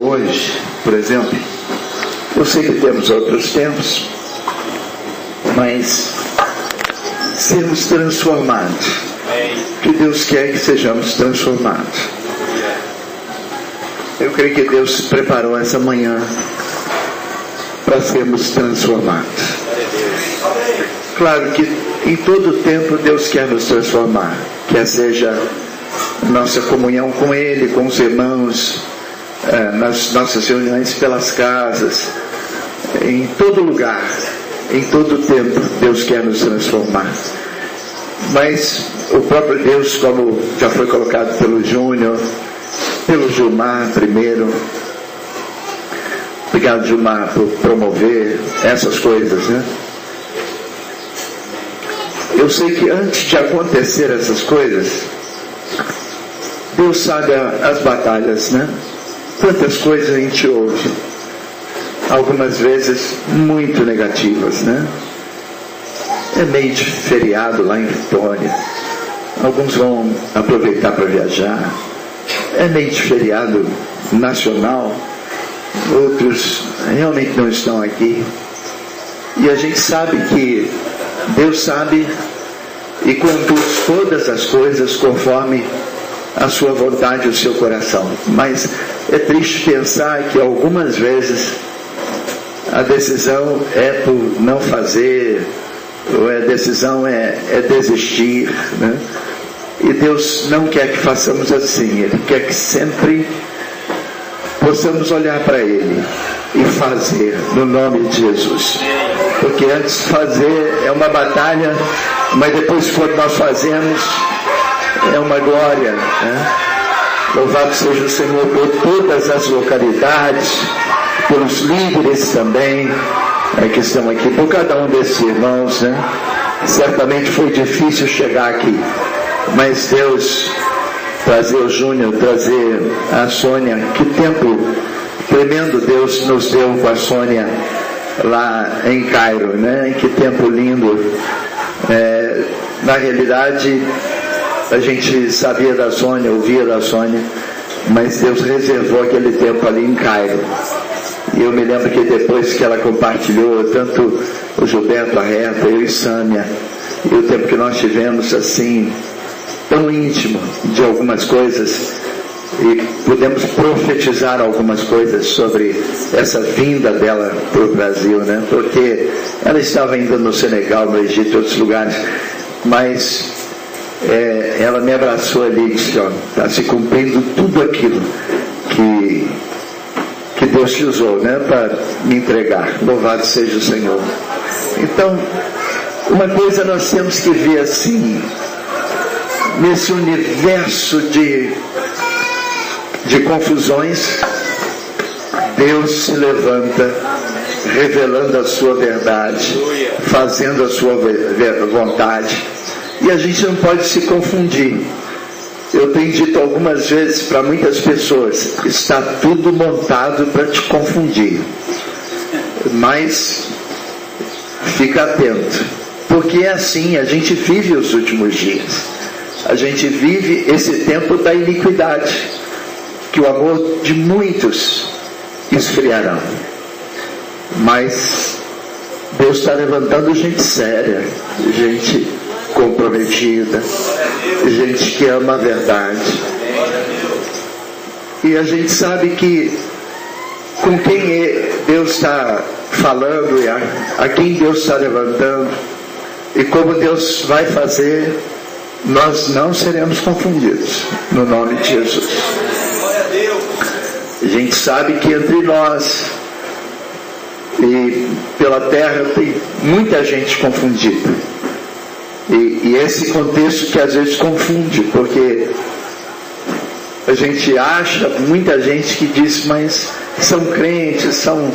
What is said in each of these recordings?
Hoje, por exemplo, eu sei que temos outros tempos, mas sermos transformados, que Deus quer que sejamos transformados. Eu creio que Deus preparou essa manhã para sermos transformados. Claro que em todo tempo Deus quer nos transformar, quer seja nossa comunhão com Ele, com os irmãos, nas nossas reuniões pelas casas, em todo lugar, em todo tempo Deus quer nos transformar. Mas o próprio Deus, como já foi colocado pelo Júnior, pelo Gilmar primeiro, obrigado Gilmar por promover essas coisas, né? Eu sei que antes de acontecer essas coisas, Deus sabe as batalhas, né? Quantas coisas a gente ouve, algumas vezes muito negativas, né? É meio de feriado lá em Vitória, alguns vão aproveitar para viajar, é meio de feriado nacional, outros realmente não estão aqui, e a gente sabe que Deus sabe e conduz todas as coisas conforme a sua vontade e o seu coração. Mas é triste pensar que algumas vezes a decisão é por não fazer, ou a decisão é desistir, né? E Deus não quer que façamos assim. Ele quer que sempre possamos olhar para Ele e fazer no nome de Jesus. Porque antes de fazer é uma batalha, mas depois quando nós fazemos é uma glória, né? Louvado seja o Senhor por todas as localidades, pelos líderes também que estão aqui, por cada um desses irmãos, né? Certamente foi difícil chegar aqui, mas Deus trazer o Júnior, trazer a Sônia, que tempo tremendo Deus nos deu com a Sônia lá em Cairo, né? Que tempo lindo. Na realidade a gente sabia da Sônia, ouvia da Sônia, mas Deus reservou aquele tempo ali em Cairo. E eu me lembro que depois que ela compartilhou, tanto o Gilberto, a Reta, eu e Sâmia, e o tempo que nós tivemos assim, tão íntimo de algumas coisas, e pudemos profetizar algumas coisas sobre essa vinda dela para o Brasil, né? Porque ela estava ainda no Senegal, no Egito e outros lugares, mas ela me abraçou ali e disse: ó, está se cumprindo tudo aquilo que Deus te usou, né, para me entregar. Louvado seja o Senhor. Então, uma coisa nós temos que ver assim, nesse universo de confusões, Deus se levanta, revelando a sua verdade, fazendo a sua vontade, e a gente não pode se confundir. Eu tenho dito algumas vezes para muitas pessoas: está tudo montado para te confundir, mas fica atento, porque é assim, a gente vive os últimos dias, a gente vive esse tempo da iniquidade, que o amor de muitos esfriará, mas Deus está levantando gente séria, gente comprometida, gente que ama a verdade, e a gente sabe que com quem Deus está falando e a quem Deus está levantando e como Deus vai fazer, nós não seremos confundidos no nome de Jesus. A gente sabe que entre nós e pela terra tem muita gente confundida, e esse contexto que às vezes confunde, porque a gente acha, muita gente que diz, mas são crentes, são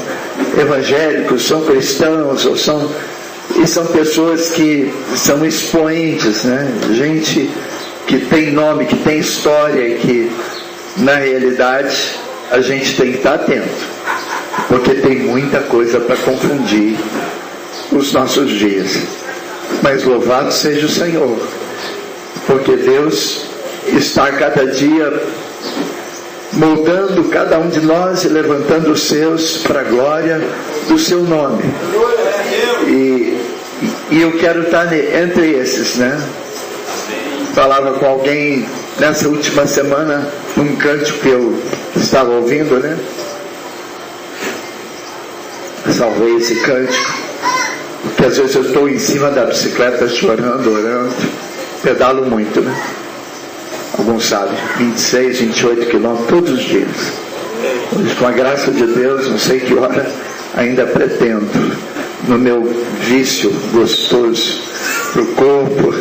evangélicos, são cristãos, e são pessoas que são expoentes, né? Gente que tem nome, que tem história, e que na realidade a gente tem que estar atento, porque tem muita coisa para confundir os nossos dias. Mas louvado seja o Senhor, porque Deus está a cada dia moldando cada um de nós e levantando os seus para a glória do seu nome. E eu quero estar entre esses, né? Falava com alguém nessa última semana, num cântico que eu estava ouvindo, né? Salvei esse cântico, porque às vezes eu estou em cima da bicicleta chorando, orando, pedalo muito, né? Alguns sabem, 26, 28 quilômetros todos os dias. Hoje, com a graça de Deus, não sei que hora, ainda pretendo, no meu vício gostoso, para o corpo,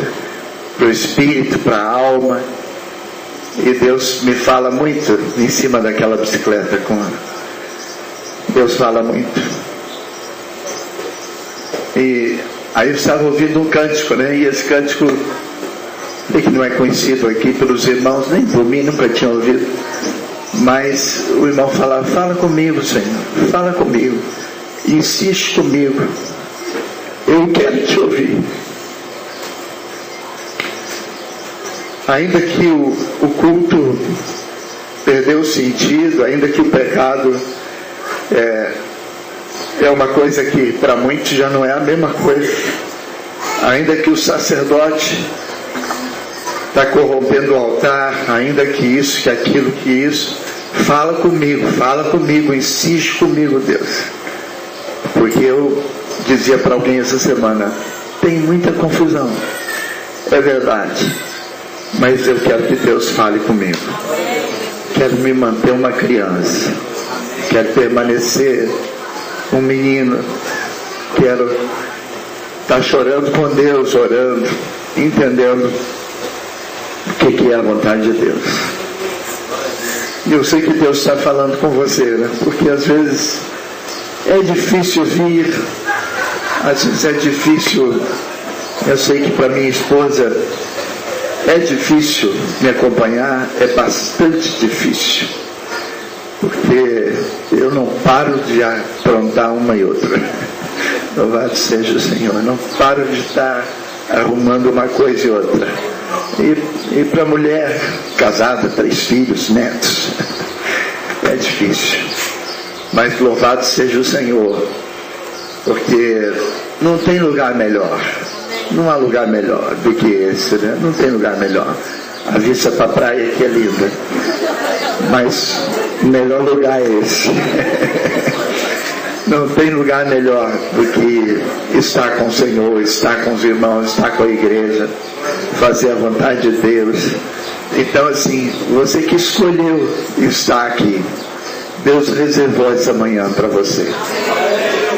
para o espírito, para a alma. E Deus me fala muito em cima daquela bicicleta. Deus fala muito. E aí eu estava ouvindo um cântico, né? E esse cântico, que não é conhecido aqui pelos irmãos, nem por mim, nunca tinha ouvido. Mas o irmão falava: fala comigo, Senhor, fala comigo, insiste comigo, eu quero te ouvir. Ainda que o culto perdeu o sentido, ainda que o pecado é uma coisa que para muitos já não é a mesma coisa, ainda que o sacerdote está corrompendo o altar, ainda que isso, que aquilo, que isso, fala comigo, insiste comigo, Deus. Porque eu dizia para alguém essa semana: tem muita confusão, é verdade, mas eu quero que Deus fale comigo. Quero me manter uma criança, quero permanecer um menino, quero estar chorando com Deus, orando, entendendo o que é a vontade de Deus. E eu sei que Deus está falando com você, né? Porque às vezes é difícil vir, às vezes é difícil. Eu sei que para minha esposa é difícil me acompanhar, é bastante difícil, porque eu não paro de aprontar uma e outra. Louvado seja o Senhor, eu não paro de estar arrumando uma coisa e outra. E para a mulher casada, 3 filhos, netos, é difícil. Mas louvado seja o Senhor, porque não tem lugar melhor. Não há lugar melhor do que esse, né? Não tem lugar melhor. A vista para a praia que é linda, mas o melhor lugar é esse. Não tem lugar melhor do que estar com o Senhor, estar com os irmãos, estar com a igreja, fazer a vontade de Deus. Então, assim, você que escolheu estar aqui, Deus reservou essa manhã para você.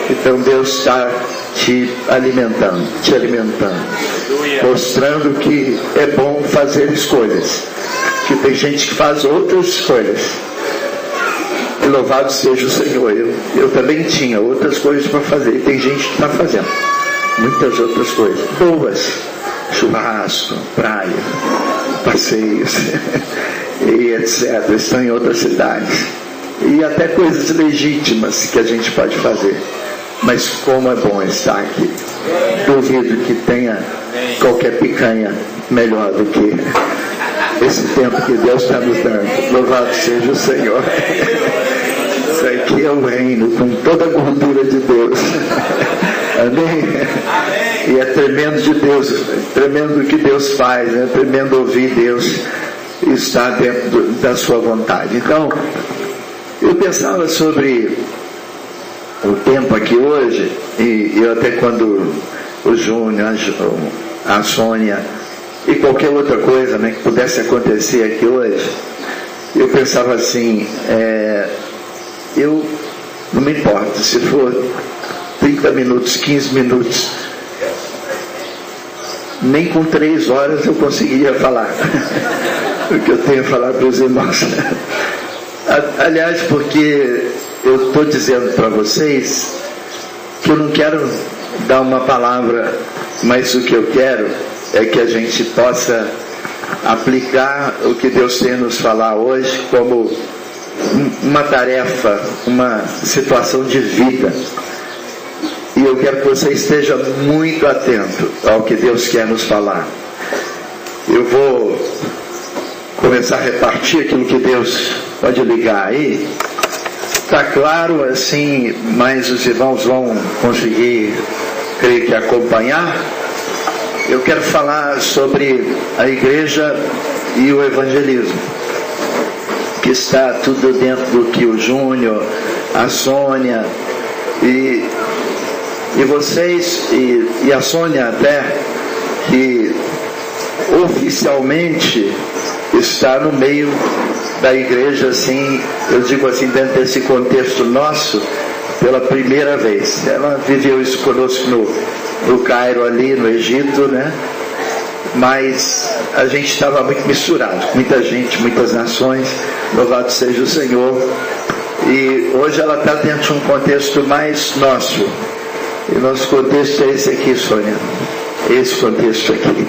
Então Deus está te alimentando, mostrando que é bom fazer escolhas, que tem gente que faz outras escolhas. E louvado seja o Senhor, eu também tinha outras coisas para fazer, e tem gente que está fazendo muitas outras coisas boas, churrasco, praia, passeios e etc. Estão em outras cidades, e até coisas legítimas que a gente pode fazer. Mas como é bom estar aqui. Duvido que tenha qualquer picanha melhor do que esse tempo que Deus está nos dando. Louvado seja o Senhor. Isso aqui é o reino com toda a gordura de Deus. Amém? E é tremendo de Deus, tremendo o que Deus faz, é tremendo ouvir Deus estar dentro da sua vontade. Então, eu pensava sobre o tempo aqui hoje, e eu até quando o Júnior, a Sônia e qualquer outra coisa, né, que pudesse acontecer aqui hoje, eu pensava assim, eu não me importa se for 30 minutos, 15 minutos, nem com 3 horas eu conseguiria falar o que eu tenho a falar para os irmãos. Aliás, porque eu estou dizendo para vocês que eu não quero dar uma palavra, mas o que eu quero é que a gente possa aplicar o que Deus tem a nos falar hoje como uma tarefa, uma situação de vida. E eu quero que você esteja muito atento ao que Deus quer nos falar. Eu vou começar a repartir aquilo que Deus Pode ligar aí. Está claro assim, mas os irmãos vão conseguir, creio que, acompanhar. Eu quero falar sobre a igreja e o evangelismo, que está tudo dentro do que o Júnior, a Sônia e vocês e a Sônia até, que oficialmente está no meio da igreja, assim, eu digo assim, dentro desse contexto nosso, pela primeira vez. Ela viveu isso conosco no Cairo, ali no Egito, né? Mas a gente estava muito misturado, muita gente, muitas nações, louvado seja o Senhor. E hoje ela está dentro de um contexto mais nosso. E nosso contexto é esse aqui, Sônia. Esse contexto aqui.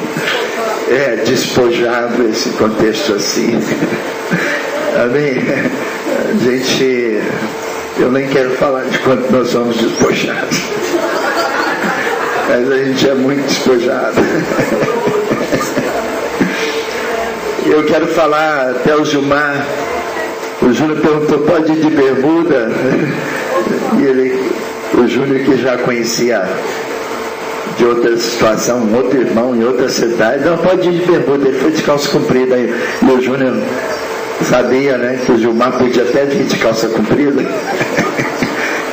É despojado, esse contexto assim. Amém? A gente, eu nem quero falar de quanto nós somos despojados. Mas a gente é muito despojado. Eu quero falar até o Gilmar. O Júnior perguntou, pode ir de bermuda? E o Júnior, que já conhecia de outra situação, um outro irmão em outra cidade, não, pode ir de bermuda. Ele foi de calça comprida. E o Júnior sabia, né, que o Gilmar podia até vir de calça comprida.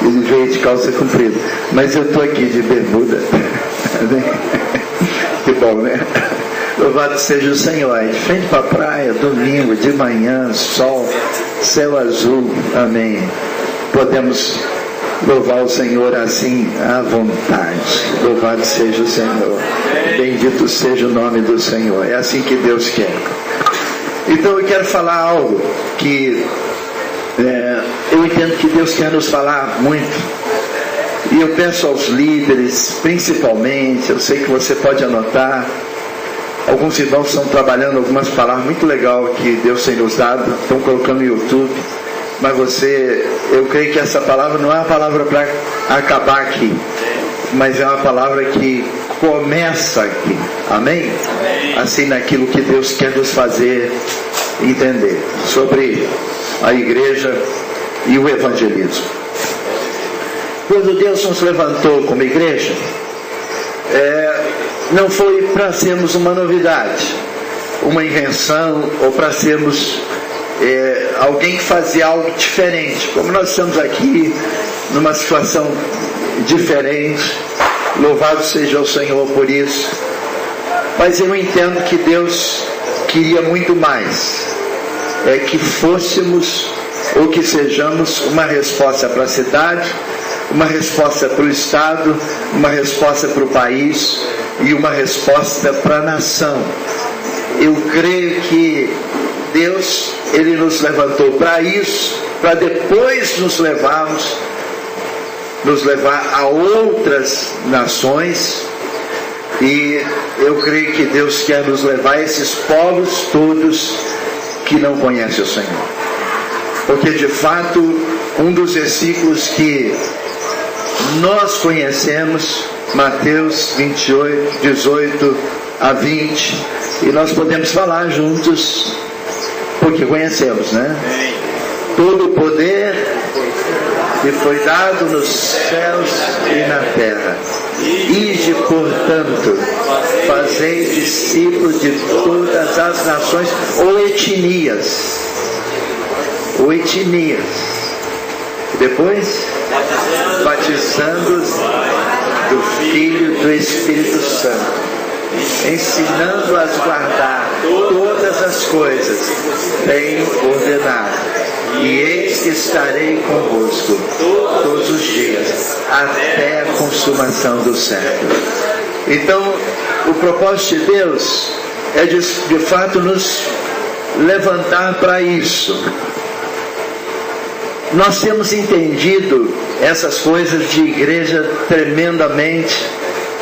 Ele veio de calça comprida. Mas eu estou aqui de bermuda. Que bom, né? Louvado seja o Senhor. De frente para a praia, domingo, de manhã, sol, céu azul. Amém. Podemos louvar o Senhor assim à vontade. Louvado seja o Senhor. Bendito seja o nome do Senhor. É assim que Deus quer. Então eu quero falar algo que eu entendo que Deus quer nos falar muito. E eu peço aos líderes, principalmente, eu sei que você pode anotar. Alguns irmãos estão trabalhando algumas palavras muito legais que Deus tem nos dado, estão colocando no YouTube. Mas eu creio que essa palavra não é uma palavra para acabar aqui, mas é uma palavra que começa aqui. Amém? Assim, naquilo que Deus quer nos fazer entender sobre a igreja e o evangelismo. Quando Deus nos levantou como igreja, não foi para sermos uma novidade, uma invenção, ou para sermos alguém que fazia algo diferente. Como nós estamos aqui numa situação diferente, louvado seja o Senhor por isso. Mas eu entendo que Deus queria muito mais, que fôssemos ou que sejamos uma resposta para a cidade, uma resposta para o estado, uma resposta para o país e uma resposta para a nação. Eu creio que Deus, Ele nos levantou para isso, para depois nos levar a outras nações. E eu creio que Deus quer nos levar a esses povos todos que não conhecem o Senhor. Porque de fato, um dos versículos que nós conhecemos, Mateus 28, 18 a 20, e nós podemos falar juntos, porque conhecemos, né? Todo o poder que foi dado nos céus e na terra. Ide, portanto, fazei discípulos de todas as nações ou etnias. Depois, batizando-os do Filho e do Espírito Santo, ensinando-as a guardar todas as coisas que tenho ordenado. E eis que estarei convosco todos os dias, até a consumação do século. Então, o propósito de Deus é de fato nos levantar para isso. Nós temos entendido essas coisas de igreja tremendamente,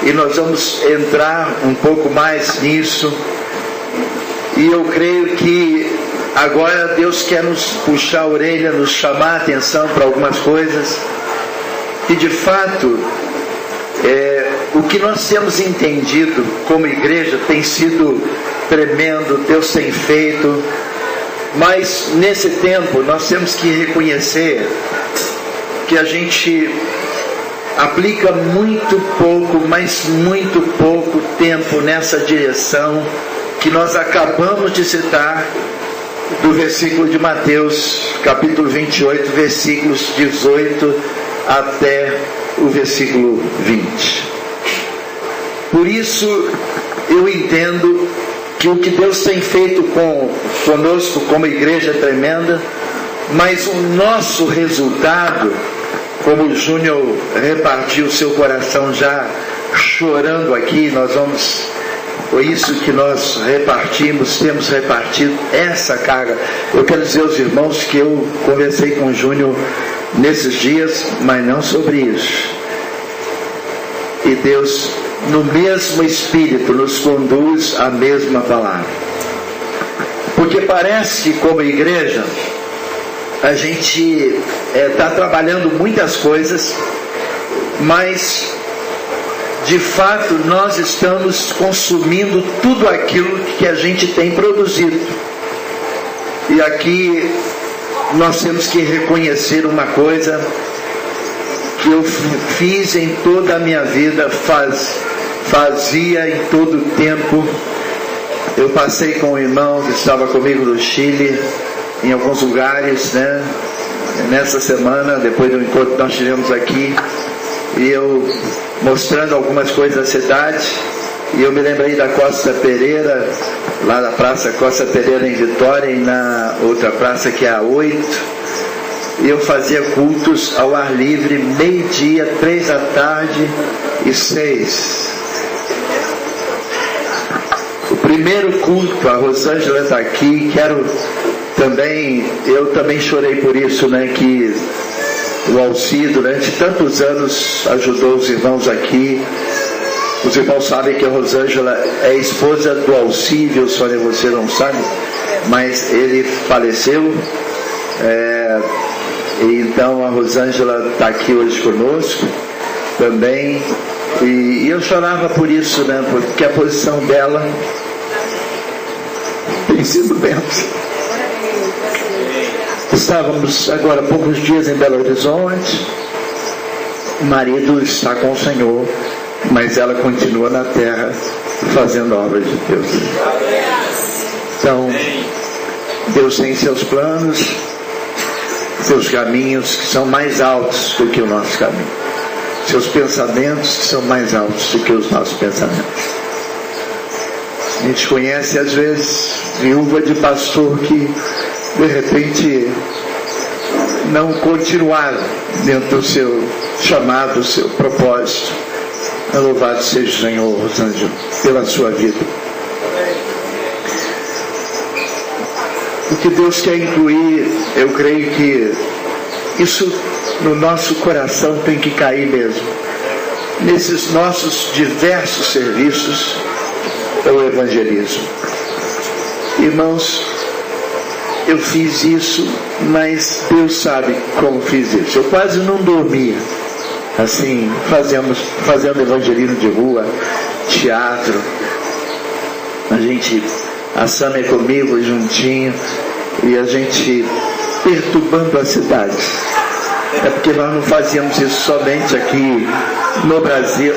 e nós vamos entrar um pouco mais nisso. E eu creio que agora Deus quer nos puxar a orelha, nos chamar a atenção para algumas coisas. E de fato, o que nós temos entendido como igreja tem sido tremendo. Deus tem feito. Mas nesse tempo nós temos que reconhecer que a gente aplica muito pouco, mas muito pouco tempo nessa direção que nós acabamos de citar do versículo de Mateus, capítulo 28, versículos 18 até o versículo 20. Por isso eu entendo que o que Deus tem feito conosco como igreja é tremenda, mas o nosso resultado, como o Júnior repartiu seu coração já chorando aqui, foi isso que nós temos repartido essa carga. Eu quero dizer aos irmãos que eu conversei com o Júnior nesses dias, mas não sobre isso. E Deus, no mesmo Espírito, nos conduz à mesma palavra. Porque parece que como igreja, a gente está trabalhando muitas coisas, mas de fato nós estamos consumindo tudo aquilo que a gente tem produzido. E aqui nós temos que reconhecer uma coisa que eu fiz em toda a minha vida, fazia em todo o tempo. Eu passei com um irmão que estava comigo no Chile, em alguns lugares, né? Nessa semana, depois do encontro que nós tivemos aqui, e eu mostrando algumas coisas da cidade, e eu me lembrei da Costa Pereira, lá da Praça Costa Pereira em Vitória, e na outra praça que é a 8, e eu fazia cultos ao ar livre, meio-dia, 3 da tarde e 6. O primeiro culto, a Rosângela está aqui, eu também chorei por isso, né, que o Alci durante tantos anos ajudou os irmãos aqui. Os irmãos sabem que a Rosângela é esposa do Alci, viu, Sônia, você não sabe, mas ele faleceu, e então a Rosângela está aqui hoje conosco também, e eu chorava por isso, né, porque a posição dela tem sido bênção. Estávamos agora há poucos dias em Belo Horizonte, o marido está com o Senhor, mas ela continua na terra fazendo a obra de Deus. Então, Deus tem seus planos, seus caminhos que são mais altos do que o nosso caminho, seus pensamentos que são mais altos do que os nossos pensamentos. A gente conhece às vezes viúva de pastor que de repente não continuaram dentro do seu chamado, do seu propósito. Louvado seja o Senhor, Rosângela, pela sua vida. O que Deus quer incluir, eu creio que isso no nosso coração tem que cair mesmo. Nesses nossos diversos serviços é o evangelismo. Irmãos, eu fiz isso, mas Deus sabe como fiz isso. Eu quase não dormia, assim, fazendo evangelismo de rua, teatro. A Sâmia comigo, juntinho, e a gente perturbando a cidade. É porque nós não fazíamos isso somente aqui no Brasil,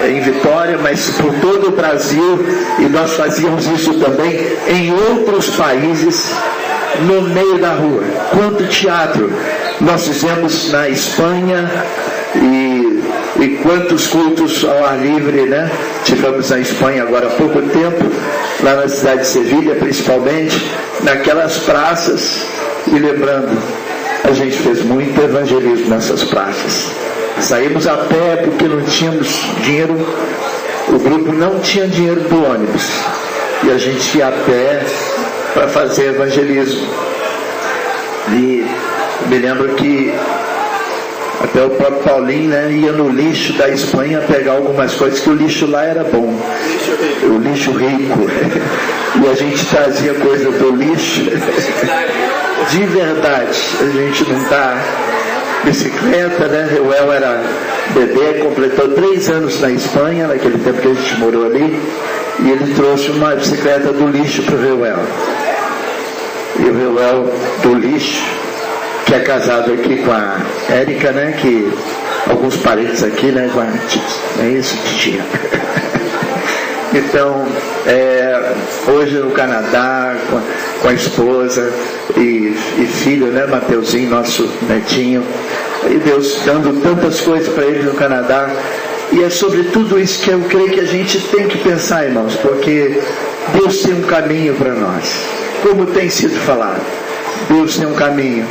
em Vitória, mas por todo o Brasil, e nós fazíamos isso também em outros países, no meio da rua. Quanto teatro nós fizemos na Espanha, e quantos cultos ao ar livre, né? Tivemos na Espanha agora há pouco tempo, lá na cidade de Sevilha, principalmente, naquelas praças, e lembrando, a gente fez muito evangelismo nessas praças. Saímos a pé porque não tínhamos dinheiro, o grupo não tinha dinheiro do ônibus, e a gente ia a pé para fazer evangelismo. E me lembro que até o próprio Paulinho, né, ia no lixo da Espanha pegar algumas coisas, que o lixo lá era bom, o lixo rico, e a gente trazia coisa do lixo de verdade. A gente não está bicicleta, né? Reuel era bebê, completou 3 anos na Espanha, naquele tempo que a gente morou ali, e ele trouxe uma bicicleta do lixo para o Reuel. E o Reuel do Lixo, que é casado aqui com a Érica, né? Que alguns parentes aqui, né? É isso, titia. Então, hoje no Canadá, com a esposa e filho, né? Mateuzinho, nosso netinho. E Deus dando tantas coisas para ele no Canadá. E é sobre tudo isso que eu creio que a gente tem que pensar, irmãos, porque Deus tem um caminho para nós. Como tem sido falado, Deus tem um caminho,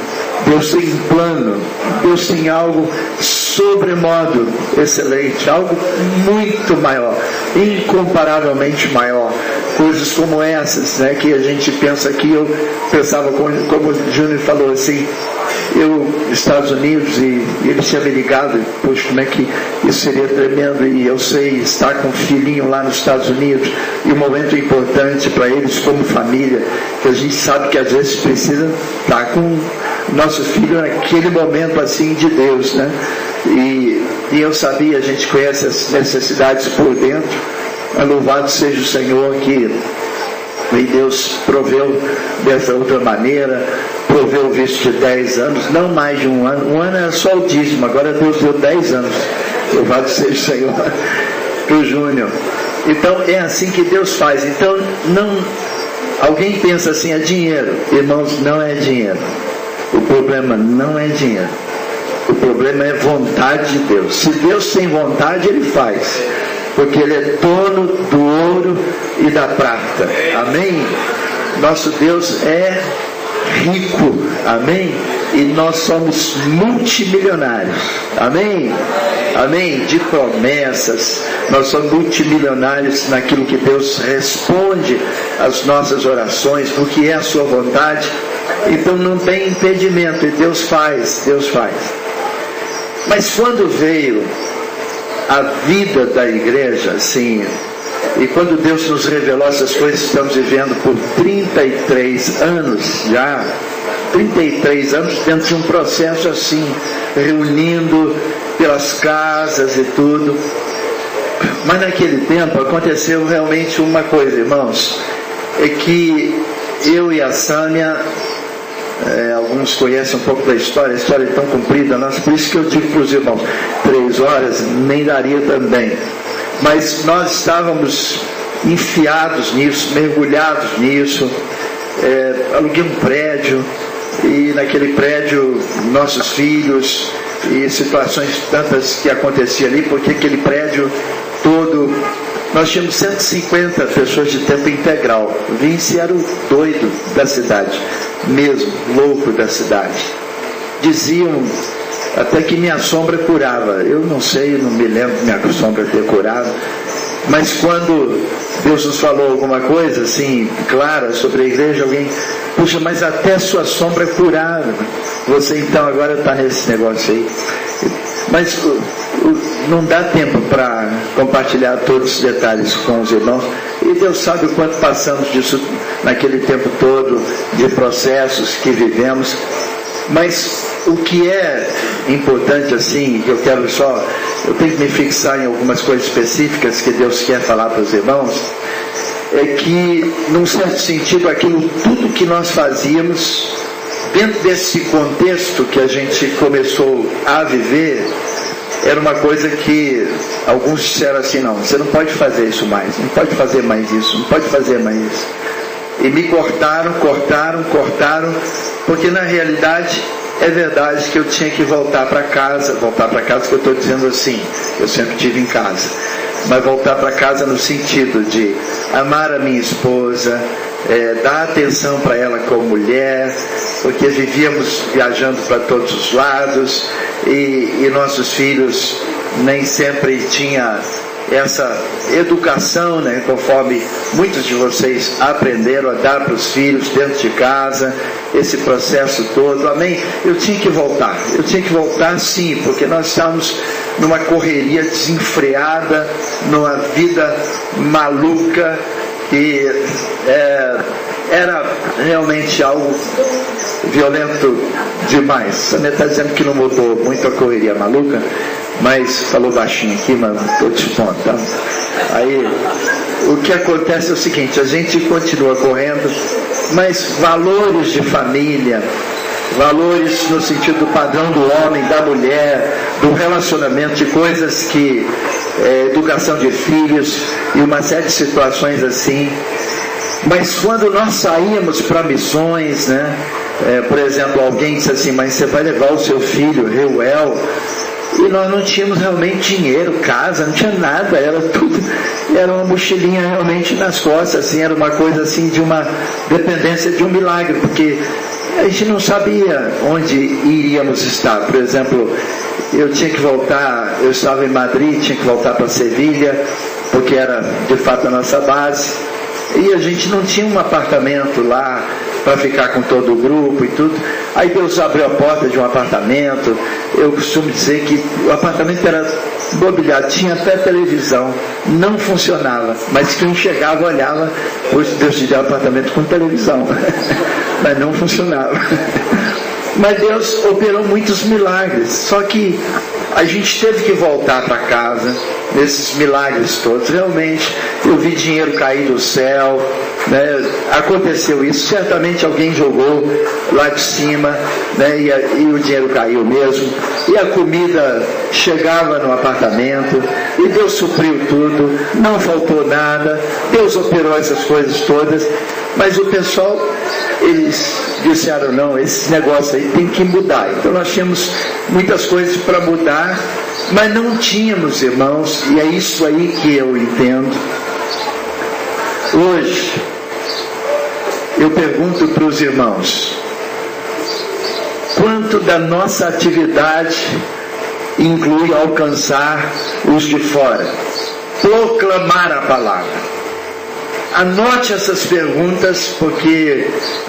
Deus tem um plano, Deus tem algo sobremodo excelente, algo muito maior, incomparavelmente maior. Coisas como essas, né, que a gente pensa aqui. Eu pensava, como o Júnior falou assim, Estados Unidos, e ele tinha me ligado, poxa, como é que isso seria tremendo, e eu sei, estar com um filhinho lá nos Estados Unidos, e um momento importante para eles como família, que a gente sabe que às vezes precisa estar com nosso filho naquele momento assim de Deus, né? E eu sabia, a gente conhece as necessidades por dentro. Louvado seja o Senhor que Deus proveu dessa outra maneira, proveu o visto de 10 anos, não mais de um ano. Um ano era só o dízimo, agora Deus deu 10 anos. Louvado seja o Senhor para o Júnior. Então é assim que Deus faz. Então alguém pensa assim, é dinheiro. Irmãos, não é dinheiro. O problema não é dinheiro. O problema é vontade de Deus. Se Deus tem vontade, Ele faz. Porque Ele é dono do ouro e da prata. Amém? Nosso Deus é rico. Amém? E nós somos multimilionários. Amém? Amém? De promessas. Nós somos multimilionários naquilo que Deus responde às nossas orações, no que é a sua vontade. Então não tem impedimento. E Deus faz. Deus faz. Mas quando veio a vida da igreja, assim, e quando Deus nos revelou essas coisas que estamos vivendo por 33 anos já, 33 anos dentro de um processo assim, reunindo pelas casas e tudo. Mas naquele tempo aconteceu realmente uma coisa, irmãos, é que eu e a Sâmia, alguns conhecem um pouco da história, a história é tão comprida, por isso que eu digo para os irmãos, 3 horas nem daria também. Mas nós estávamos enfiados nisso, mergulhados nisso. Aluguei um prédio, e naquele prédio nossos filhos, e situações tantas que aconteciam ali, porque aquele prédio todo, nós tínhamos 150 pessoas de tempo integral. O Vince era o doido da cidade, mesmo, louco da cidade. Diziam até que minha sombra curava. Eu não sei, não me lembro de minha sombra ter curado, mas quando Deus nos falou alguma coisa assim, clara, sobre a igreja, alguém, puxa, mas até sua sombra curava. Você então agora está nesse negócio aí. Mas não dá tempo para compartilhar todos os detalhes com os irmãos, e Deus sabe o quanto passamos disso naquele tempo todo, de processos que vivemos. Mas o que é importante assim, eu tenho que me fixar em algumas coisas específicas que Deus quer falar para os irmãos, é que, num certo sentido, aquilo tudo que nós fazíamos dentro desse contexto que a gente começou a viver, era uma coisa que alguns disseram assim, não, você não pode fazer isso mais, não pode fazer mais isso, não pode fazer mais isso. E me cortaram, porque na realidade é verdade que eu tinha que voltar para casa que eu estou dizendo assim, eu sempre estive em casa, mas voltar para casa no sentido de amar a minha esposa, dar atenção para ela como mulher, porque vivíamos viajando para todos os lados, e nossos filhos nem sempre tinham essa educação, né, conforme muitos de vocês aprenderam a dar para os filhos dentro de casa, esse processo todo, amém? Eu tinha que voltar sim, porque nós estávamos numa correria desenfreada, numa vida maluca, que era realmente algo violento demais. Você está dizendo que não mudou muito a correria maluca, mas falou baixinho aqui, mas estou te contando. Aí, o que acontece é o seguinte, a gente continua correndo, mas valores de família, valores no sentido do padrão do homem, da mulher, do relacionamento, de coisas que, educação de filhos e uma série de situações assim. Mas quando nós saímos para missões, né? Por exemplo, alguém disse assim, mas você vai levar o seu filho, Reuel, e nós não tínhamos realmente dinheiro, casa, não tinha nada, era tudo, era uma mochilinha realmente nas costas, assim, era uma coisa assim de uma dependência de um milagre, porque a gente não sabia onde iríamos estar. Por exemplo, eu tinha que voltar, eu estava em Madrid, tinha que voltar para Sevilha, porque era de fato a nossa base, e a gente não tinha um apartamento lá para ficar com todo o grupo e tudo. Aí Deus abriu a porta de um apartamento. Eu costumo dizer que o apartamento era mobiliado, tinha até televisão, não funcionava, mas quem chegava olhava, hoje Deus te deu um apartamento com televisão, mas não funcionava. Mas Deus operou muitos milagres, só que a gente teve que voltar para casa nesses milagres todos. Realmente eu vi dinheiro cair do céu, né? Aconteceu isso, certamente alguém jogou lá de cima, né? E o dinheiro caiu mesmo, e a comida chegava no apartamento, e Deus supriu tudo, não faltou nada. Deus operou essas coisas todas, mas o pessoal, eles disseram, não, esse negócio aí tem que mudar. Então nós tínhamos muitas coisas para mudar, mas não tínhamos, irmãos, e é isso aí que eu entendo. Hoje, eu pergunto para os irmãos, quanto da nossa atividade inclui alcançar os de fora, proclamar a palavra? Anote essas perguntas, porque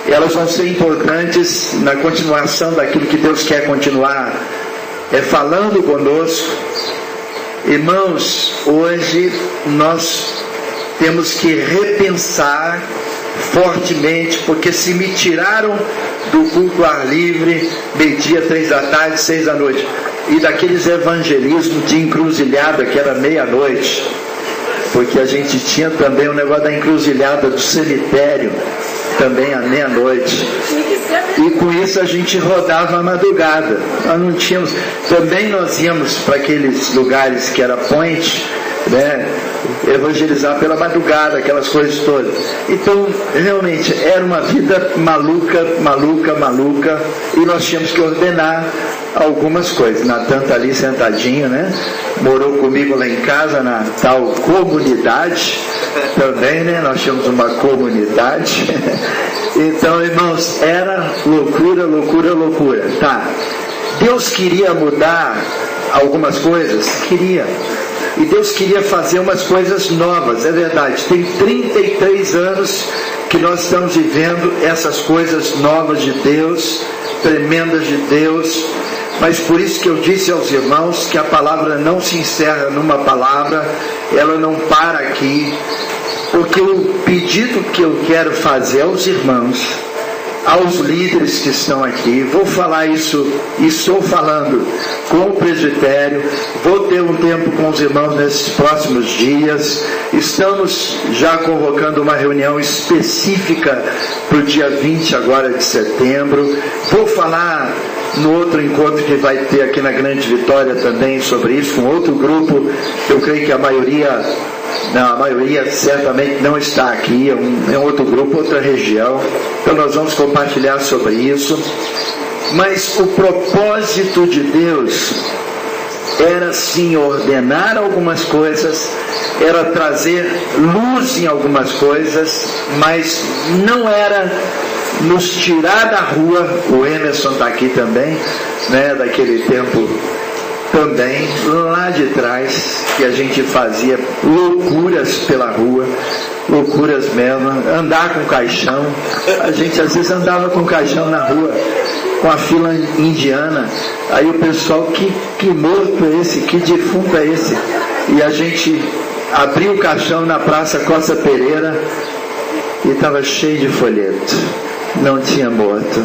elas vão ser importantes na continuação daquilo que Deus quer continuar falando conosco. Irmãos, hoje nós temos que repensar fortemente, porque se me tiraram do culto ao ar livre, meio-dia, 3 da tarde, 6 da noite, e daqueles evangelismos de encruzilhada que era meia-noite, porque a gente tinha também o negócio da encruzilhada do cemitério, também à meia-noite, e com isso a gente rodava a madrugada. Nós não tínhamos, também nós íamos para aqueles lugares que era point, né, evangelizar pela madrugada, aquelas coisas todas. Então realmente era uma vida maluca, e nós tínhamos que ordenar algumas coisas. Natan está ali sentadinho, né? Morou comigo lá em casa na tal comunidade também, né? Nós tínhamos uma comunidade. Então, irmãos, era loucura. Tá, Deus queria mudar algumas coisas? Queria. E Deus queria fazer umas coisas novas, é verdade. Tem 33 anos que nós estamos vivendo essas coisas novas de Deus, tremendas de Deus. Mas por isso que eu disse aos irmãos que a palavra não se encerra numa palavra, ela não para aqui. Porque o pedido que eu quero fazer aos irmãos, aos líderes que estão aqui, vou falar isso, e estou falando com o presbitério, vou ter um tempo com os irmãos nesses próximos dias. Estamos já convocando uma reunião específica para o dia 20 agora de setembro. Vou falar no outro encontro que vai ter aqui na Grande Vitória também sobre isso, com outro grupo. Eu creio que a maioria certamente não está aqui, é um outro grupo, outra região. Então nós vamos compartilhar sobre isso. Mas o propósito de Deus era sim ordenar algumas coisas, era trazer luz em algumas coisas, mas não era nos tirar da rua. O Emerson está aqui também, né, daquele tempo também, lá de trás, que a gente fazia loucuras pela rua, loucuras mesmo, andar com caixão. A gente às vezes andava com caixão na rua, com a fila indiana. Aí o pessoal, que morto é esse, que defunto é esse? E a gente abriu o caixão na Praça Costa Pereira e estava cheio de folheto, não tinha morto.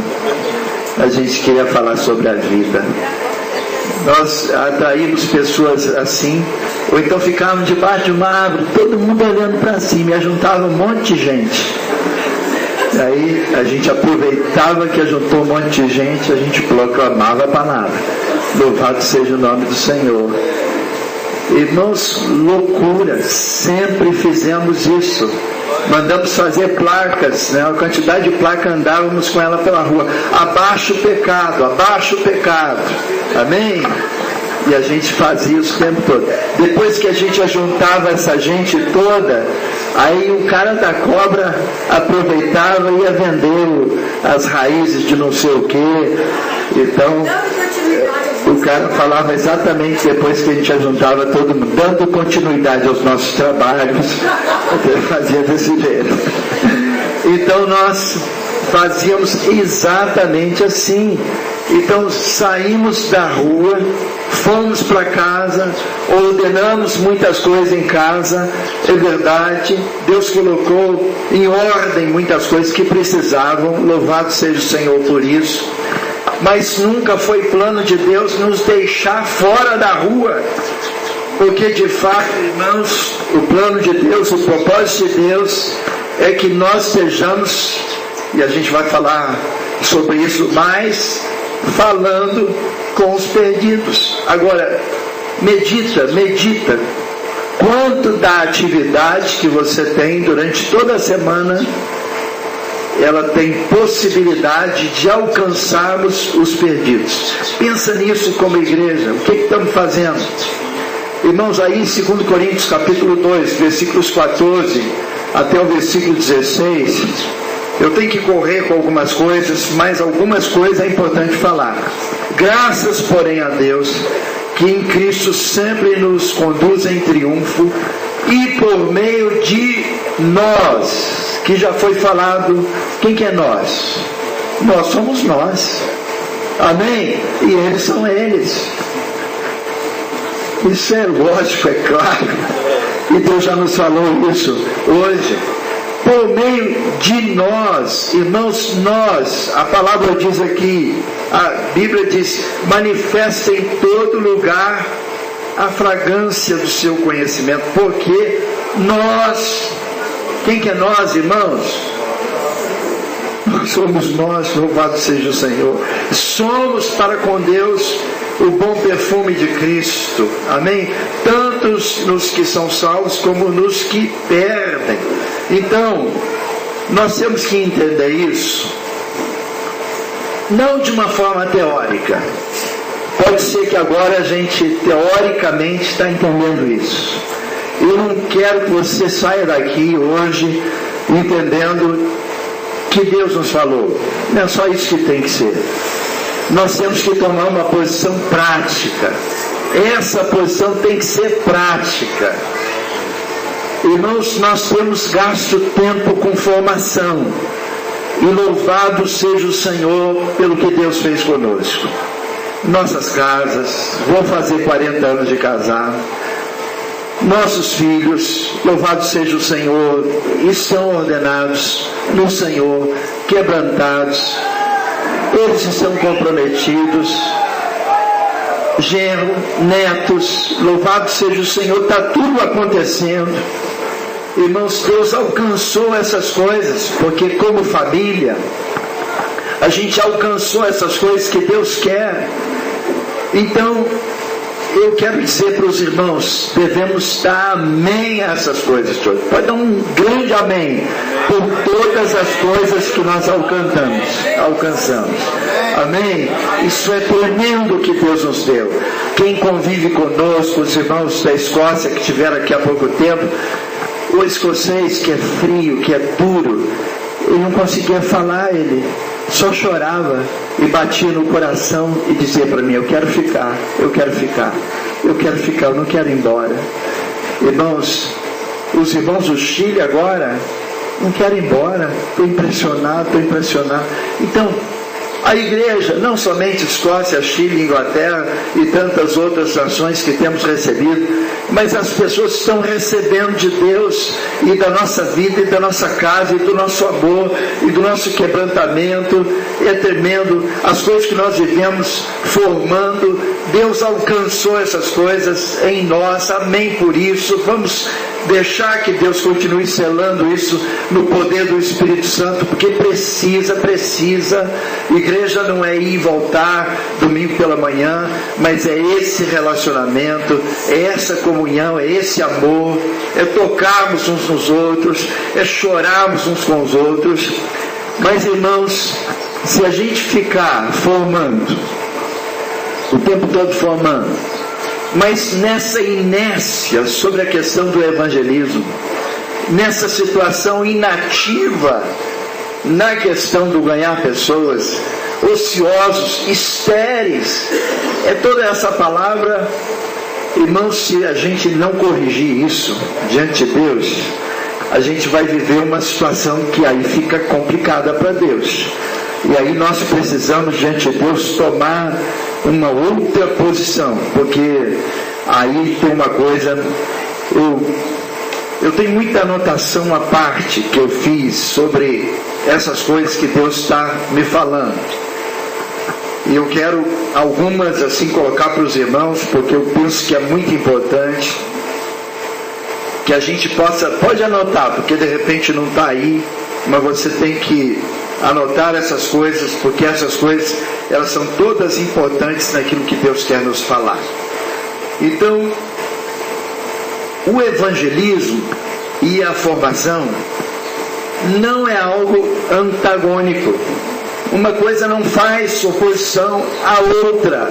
A gente queria falar sobre a vida. Nós atraímos pessoas assim, ou então ficávamos debaixo de uma árvore, todo mundo olhando para cima, e juntava um monte de gente. Aí a gente aproveitava que juntou um monte de gente, a gente proclamava a palavra. Louvado seja o nome do Senhor. Irmãos, loucura, sempre fizemos isso. Mandamos fazer placas, né? A quantidade de placas, andávamos com ela pela rua. Abaixo o pecado, abaixo o pecado. Amém? E a gente fazia isso o tempo todo. Depois que a gente juntava essa gente toda, aí o cara da cobra aproveitava e ia vender as raízes de não sei o que. Então, o cara falava exatamente depois que a gente juntava todo mundo, dando continuidade aos nossos trabalhos, fazia desse jeito. Então nós fazíamos exatamente assim. Então saímos da rua, fomos para casa, ordenamos muitas coisas em casa, é verdade, Deus colocou em ordem muitas coisas que precisavam, louvado seja o Senhor por isso, mas nunca foi plano de Deus nos deixar fora da rua, porque de fato, irmãos, o plano de Deus, o propósito de Deus é que nós sejamos, e a gente vai falar sobre isso mais, falando com os perdidos. Agora, medita quanto da atividade que você tem durante toda a semana, ela tem possibilidade de alcançarmos os perdidos. Pensa nisso como igreja, o que estamos fazendo? Irmãos, aí em 2 Coríntios capítulo 2, versículos 14 até o versículo 16, eu tenho que correr com algumas coisas, mas algumas coisas é importante falar. Graças, porém, a Deus, que em Cristo sempre nos conduz em triunfo, e por meio de nós, que já foi falado, quem que é nós? Nós somos nós. Amém? E eles são eles. Isso é lógico, é claro. E Deus já nos falou isso hoje. Por meio de nós, irmãos, nós, a palavra diz aqui, a Bíblia diz, manifesta em todo lugar a fragrância do seu conhecimento, porque nós, quem que é nós, irmãos? Somos nós, louvado seja o Senhor. Somos para com Deus o bom perfume de Cristo, amém? Tantos nos que são salvos como nos que perdem. Então, nós temos que entender isso, não de uma forma teórica. Pode ser que agora a gente teoricamente está entendendo isso. Eu não quero que você saia daqui hoje entendendo que Deus nos falou. Não é só isso que tem que ser. Nós temos que tomar uma posição prática. Essa posição tem que ser prática. Irmãos, nós temos gasto tempo com formação. E louvado seja o Senhor pelo que Deus fez conosco. Nossas casas, vou fazer 40 anos de casado. Nossos filhos, louvado seja o Senhor, estão ordenados no Senhor, quebrantados. Eles estão comprometidos. Genro, netos, louvado seja o Senhor, está tudo acontecendo. Irmãos, Deus alcançou essas coisas, porque como família, a gente alcançou essas coisas que Deus quer. Então, eu quero dizer para os irmãos, devemos dar amém a essas coisas todas. Pode dar um grande amém por todas as coisas que nós alcançamos. Amém? Isso é tremendo que Deus nos deu. Quem convive conosco, os irmãos da Escócia que estiveram aqui há pouco tempo, o escocês que é frio, que é duro, ele não conseguia falar, ele só chorava e batia no coração e dizia para mim, eu quero ficar, eu não quero ir embora. Irmãos, os irmãos do Chile agora não querem ir embora, estou impressionado. Então, a igreja, não somente Escócia, Chile, Inglaterra e tantas outras nações que temos recebido, mas as pessoas estão recebendo de Deus e da nossa vida e da nossa casa e do nosso amor e do nosso quebrantamento. É tremendo as coisas que nós vivemos formando. Deus alcançou essas coisas em nós, amém por isso. Vamos deixar que Deus continue selando isso no poder do Espírito Santo, porque precisa. Igreja não é ir e voltar domingo pela manhã, mas é esse relacionamento, é essa comunhão, é esse amor, é tocarmos uns nos outros, é chorarmos uns com os outros. Mas, irmãos, se a gente ficar formando, o tempo todo formando, mas nessa inércia sobre a questão do evangelismo, nessa situação inativa na questão do ganhar pessoas, ociosos, estéreis, é toda essa palavra, irmãos, se a gente não corrigir isso diante de Deus, a gente vai viver uma situação que aí fica complicada para Deus. E aí nós precisamos, diante de Deus, tomar uma outra posição, porque aí tem uma coisa, eu tenho muita anotação à parte que eu fiz sobre essas coisas que Deus está me falando, e eu quero algumas assim colocar para os irmãos, porque eu penso que é muito importante que a gente pode anotar, porque de repente não está aí, mas você tem que anotar essas coisas, porque essas coisas, elas são todas importantes naquilo que Deus quer nos falar. Então, o evangelismo e a formação não é algo antagônico. Uma coisa não faz oposição à outra,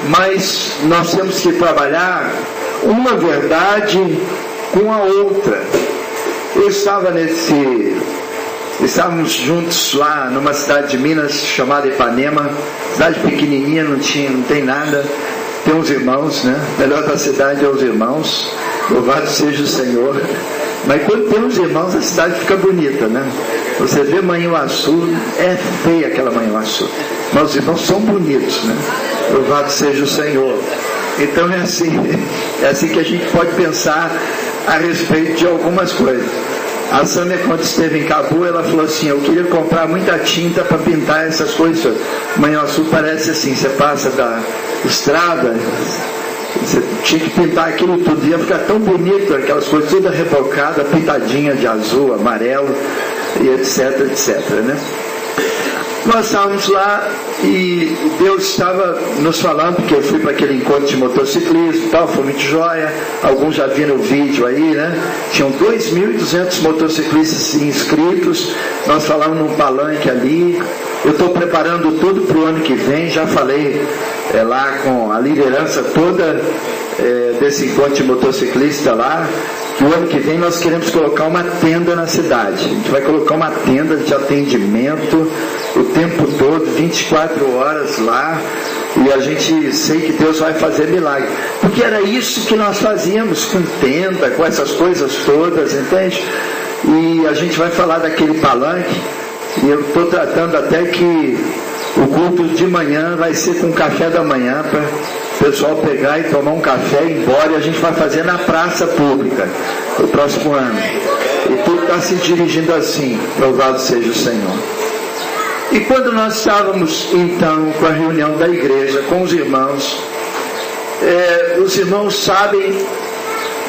mas nós temos que trabalhar uma verdade com a outra. Estávamos juntos lá numa cidade de Minas chamada Ipanema, cidade pequenininha, não tem nada, tem uns irmãos, né? O melhor da cidade é os irmãos, louvado seja o Senhor. Mas quando tem uns irmãos, a cidade fica bonita, né? Você vê Manhuaçu, é feia aquela Manhuaçu, mas os irmãos são bonitos, né? Louvado seja o Senhor. Então é assim que a gente pode pensar a respeito de algumas coisas. A Sâmia, quando esteve em Cabu, ela falou assim: eu queria comprar muita tinta para pintar essas coisas. Manhuaçu parece assim, você passa da estrada, você tinha que pintar aquilo tudo, ia ficar tão bonito, aquelas coisas toda rebocada, pintadinha de azul, amarelo, e etc, né? Nós estávamos lá e Deus estava nos falando, porque eu fui para aquele encontro de motociclismo e tal, foi muito joia. Alguns já viram o vídeo aí, né? Tinham 2.200 motociclistas inscritos. Nós falamos num palanque ali. Eu estou preparando tudo para o ano que vem, já falei lá com a liderança toda desse encontro de motociclista lá, que o ano que vem nós queremos colocar uma tenda na cidade. A gente vai colocar uma tenda de atendimento o tempo todo, 24 horas lá, e a gente sei que Deus vai fazer milagre, porque era isso que nós fazíamos com tenda, com essas coisas todas, entende? E a gente vai falar daquele palanque, e eu estou tratando até que o culto de manhã vai ser com café da manhã, para o pessoal pegar e tomar um café e ir embora, e a gente vai fazer na praça pública no próximo ano. E tudo está se dirigindo assim, louvado seja o Senhor. E quando nós estávamos então com a reunião da igreja, com os irmãos sabem,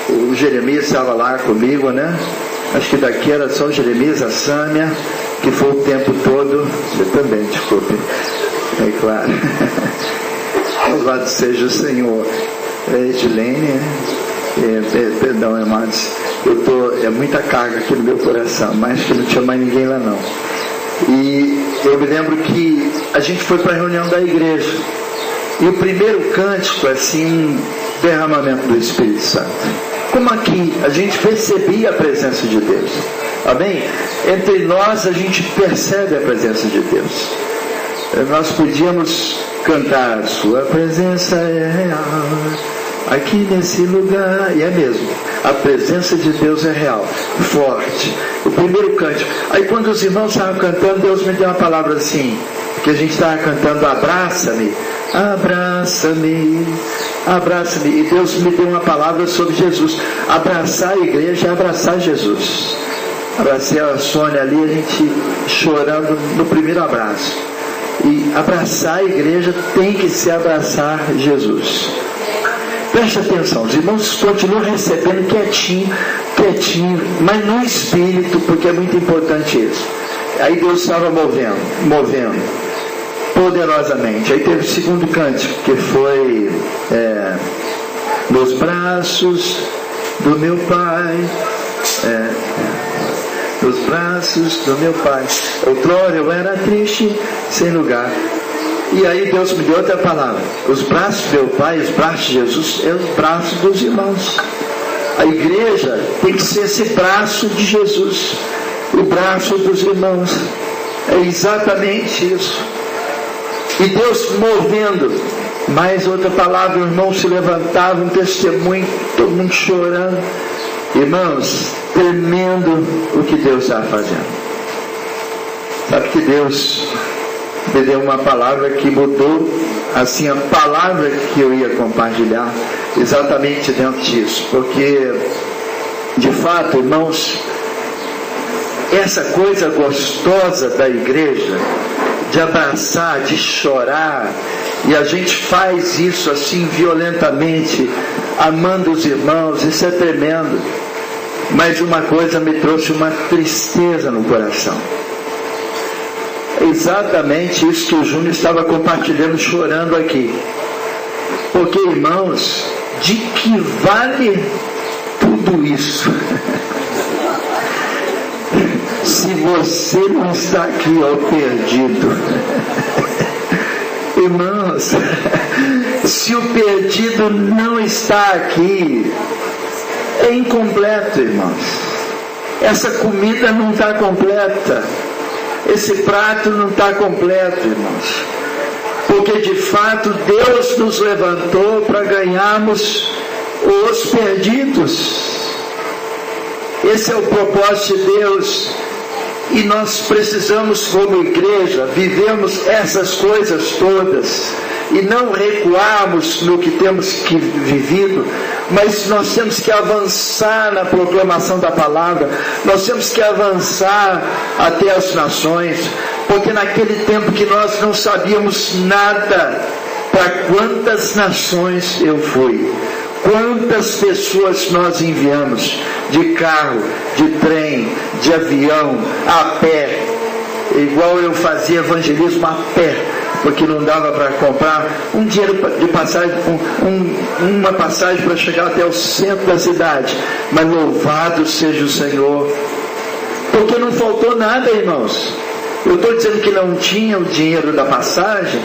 o Jeremias estava lá comigo, né? Acho que daqui era só o Jeremias, a Sâmia, que foi o tempo todo. Você também, desculpe, é claro. Louvado seja o Senhor. Edilene, perdão, amados, é muita carga aqui no meu coração, mas que não tinha mais ninguém lá não. E eu me lembro que a gente foi para a reunião da igreja, e o primeiro cântico, assim, um derramamento do Espírito Santo, como aqui a gente percebia a presença de Deus, amém? Entre nós a gente percebe a presença de Deus. Nós podíamos cantar: sua presença é real aqui nesse lugar, e é mesmo, a presença de Deus é real, forte. O primeiro cântico. Aí quando os irmãos estavam cantando, Deus me deu uma palavra assim, que a gente estava cantando: abraça-me, abraça-me, abraça-me. E Deus me deu uma palavra sobre Jesus. Abraçar a igreja é abraçar Jesus. Abracei a Sônia ali, a gente chorando no primeiro abraço. E abraçar a igreja tem que ser abraçar Jesus. Preste atenção, os irmãos continuam recebendo quietinho, mas no espírito, porque é muito importante isso. Aí Deus estava movendo poderosamente. Aí teve o segundo cântico, que foi nos braços do meu Pai, nos braços do meu Pai. Outrora eu era triste, sem lugar. E aí Deus me deu outra palavra. Os braços do meu Pai, os braços de Jesus, é os braços dos irmãos. A igreja tem que ser esse braço de Jesus, o braço dos irmãos. É exatamente isso. E Deus movendo. Mais outra palavra, o irmão se levantava, um testemunho, todo mundo chorando. Irmãos, tremendo o que Deus está fazendo. Sabe que Deus me deu uma palavra que mudou, assim, a palavra que eu ia compartilhar, exatamente dentro disso. Porque, de fato, irmãos, essa coisa gostosa da igreja, de abraçar, de chorar, e a gente faz isso assim violentamente, amando os irmãos, isso é tremendo. Mas uma coisa me trouxe uma tristeza no coração. É exatamente isso que o Júnior estava compartilhando, chorando aqui. Porque, irmãos, de que vale tudo isso? Se você não está aqui, ó, perdido. Irmãos, se o perdido não está aqui, é incompleto, irmãos. Essa comida não está completa. Esse prato não está completo, irmãos. Porque de fato Deus nos levantou para ganharmos os perdidos. Esse é o propósito de Deus. E nós precisamos, como igreja, vivermos essas coisas todas e não recuarmos no que temos que vivido, mas nós temos que avançar na proclamação da palavra, nós temos que avançar até as nações, porque naquele tempo que nós não sabíamos nada, para quantas nações eu fui, quantas pessoas nós enviamos, de carro, de trem, de avião, a pé, igual eu fazia evangelismo a pé, porque não dava para comprar um dinheiro de passagem, uma passagem para chegar até o centro da cidade, mas louvado seja o Senhor, porque não faltou nada, irmãos. Eu estou dizendo que não tinha o dinheiro da passagem,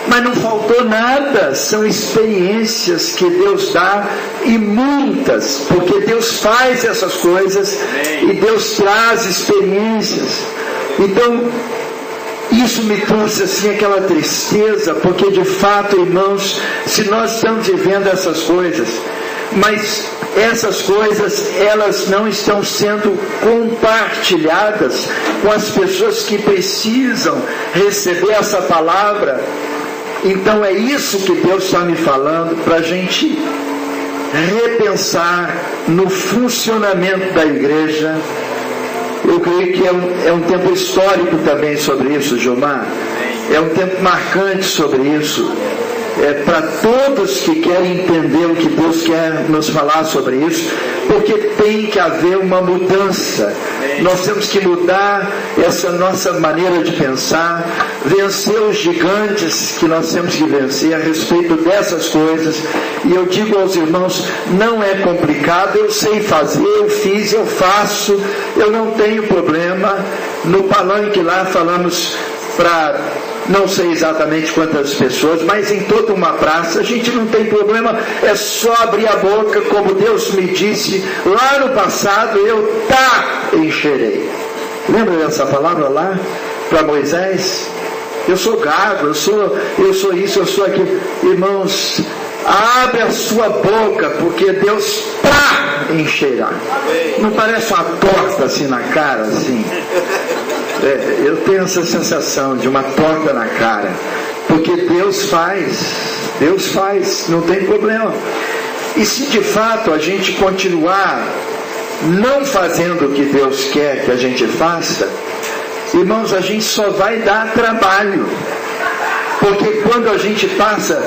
mas não faltou nada. São experiências que Deus dá, e muitas, porque Deus faz essas coisas e Deus traz experiências. Então isso me trouxe assim aquela tristeza, porque de fato, irmãos, se nós estamos vivendo essas coisas, mas essas coisas, elas não estão sendo compartilhadas com as pessoas que precisam receber essa palavra. Então é isso que Deus está me falando, para a gente repensar no funcionamento da igreja. Eu creio que é um tempo histórico também sobre isso, Gilmar. É um tempo marcante sobre isso. É para todos que querem entender o que Deus quer nos falar sobre isso, porque tem que haver uma mudança. Nós temos que mudar essa nossa maneira de pensar, vencer os gigantes que nós temos que vencer a respeito dessas coisas. E eu digo aos irmãos, não é complicado, eu sei fazer, eu fiz, eu faço, eu não tenho problema. No palanque lá falamos para não sei exatamente quantas pessoas, mas em toda uma praça, a gente não tem problema, é só abrir a boca, como Deus me disse lá no passado, eu encherei. Lembra dessa palavra lá para Moisés? Eu sou gado, eu sou isso, eu sou aquilo. Irmãos, abre a sua boca, porque Deus encherá. Não parece uma torta assim na cara, assim? Eu tenho essa sensação de uma torta na cara, porque Deus faz, não tem problema. E se de fato a gente continuar não fazendo o que Deus quer que a gente faça, irmãos, a gente só vai dar trabalho, porque quando a gente passa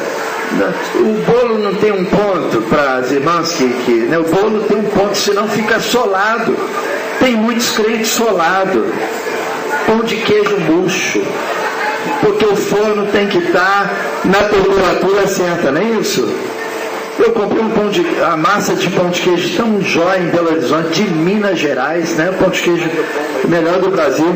O bolo não tem um ponto para as irmãs né? O bolo tem um ponto, senão fica solado. Tem muitos crentes solados. Pão de queijo murcho. Porque o forno tem que estar na temperatura certa, não é isso? Eu comprei a massa de pão de queijo tão jóia em Belo Horizonte, de Minas Gerais, né? O pão de queijo melhor do Brasil.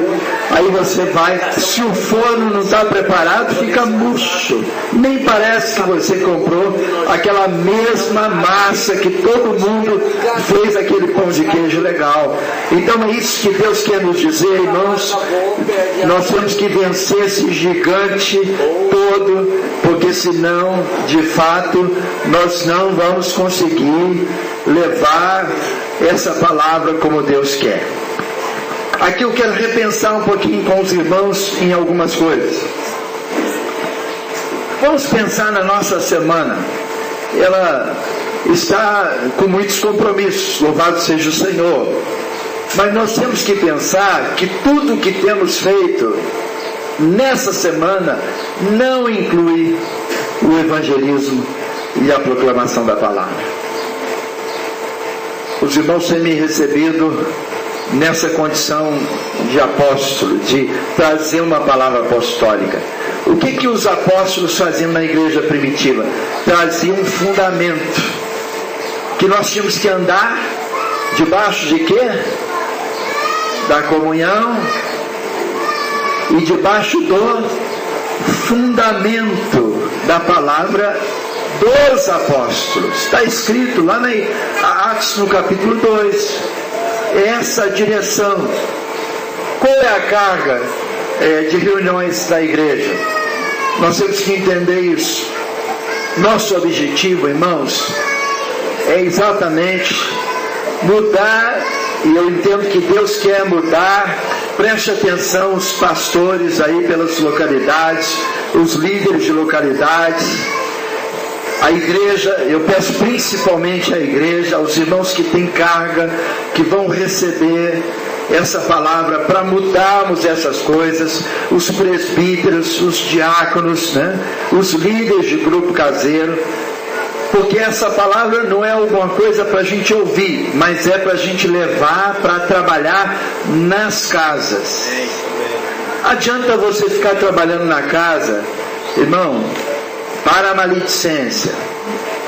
Aí você vai, se o forno não está preparado, fica murcho. Nem parece que você comprou aquela mesma massa que todo mundo fez aquele pão de queijo legal. Então é isso que Deus quer nos dizer, irmãos. Nós temos que vencer esse gigante todo, porque senão, de fato, nós não vamos conseguir levar essa palavra como Deus quer. Aqui eu quero repensar um pouquinho com os irmãos em algumas coisas. Vamos pensar na nossa semana. Ela está com muitos compromissos, louvado seja o Senhor. Mas nós temos que pensar que tudo que temos feito nessa semana não inclui o evangelismo e a proclamação da palavra. Os irmãos têm me recebido nessa condição de apóstolo, de trazer uma palavra apostólica. O que os apóstolos faziam na igreja primitiva? Traziam um fundamento, que nós tínhamos que andar debaixo de quê? Da comunhão e debaixo do fundamento da palavra dos apóstolos. Está escrito lá em Atos no capítulo 2. Essa direção. Qual é a carga de reuniões da igreja? Nós temos que entender isso. Nosso objetivo, irmãos, é exatamente mudar, e eu entendo que Deus quer mudar. Preste atenção, os pastores aí pelas localidades, os líderes de localidades, a igreja. Eu peço principalmente à igreja, aos irmãos que têm carga, que vão receber essa palavra para mudarmos essas coisas, os presbíteros, os diáconos, né? Os líderes de grupo caseiro, porque essa palavra não é alguma coisa para a gente ouvir, mas é para a gente levar para trabalhar nas casas. Adianta você ficar trabalhando na casa, irmão, para a maledicência,